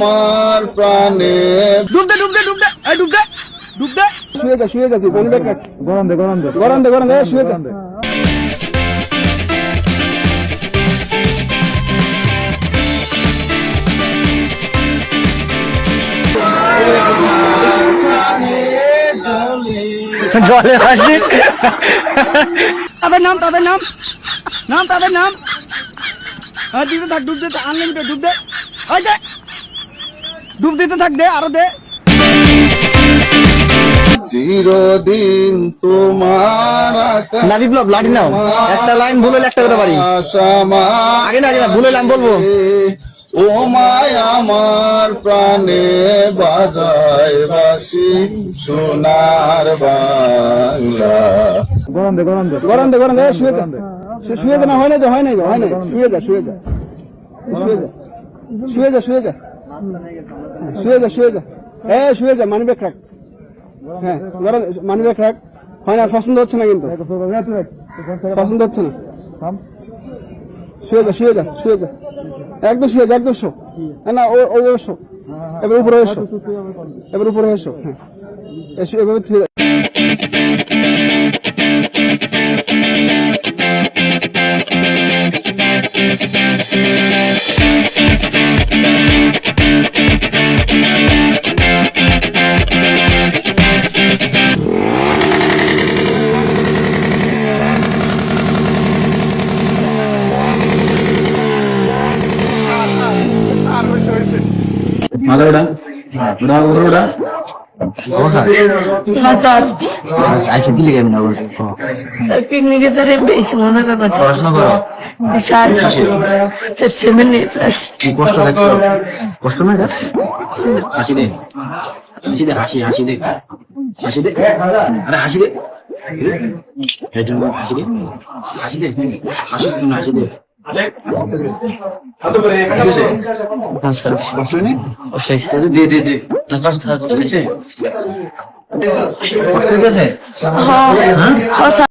আমার প্রাণে ডুব দে ডুব দে ডুব দে এই ডুব দে ডুব দে শুয়ে যা তুই বলবে গরম দে শুয়ে যা জলে হাসি তাদের নাম হ্যাঁ দিতে থাক ডুব দিতে আনলিমিটেড ডুব দে ওই দে ডুব দিতে থাক দে আরো দে চিরদিন তোমার নাবি ব্লগ লাঠি নাও একটা লাইন ভুল হলে একটা করে পারি আগে না ভুল হলে আমি বলবো ও মায় আমার প্রাণে বাজায় বাসি সোনার বাংলা গরম দে শুয়ে যা না হয় নাই শুয়ে যা মানি ব্যাগ রাখ হ্যাঁ মানি ব্যাগ রাখ হয় না পছন্দ হচ্ছে না কিন্তু পছন্দ হচ্ছে না শুয়ে যা একদম শো না ওই শো এবার উপরে এসো হ্যাঁ এভাবে পিকনিকে স্যার বেশি মনে করবেন পড়াশোনা করো স্যার 7 প্লাস কষ্ট লাগছে কষ্ট না হাসি দে হাসি দে আরে হাসি দে হাসি দে হ্যাঁ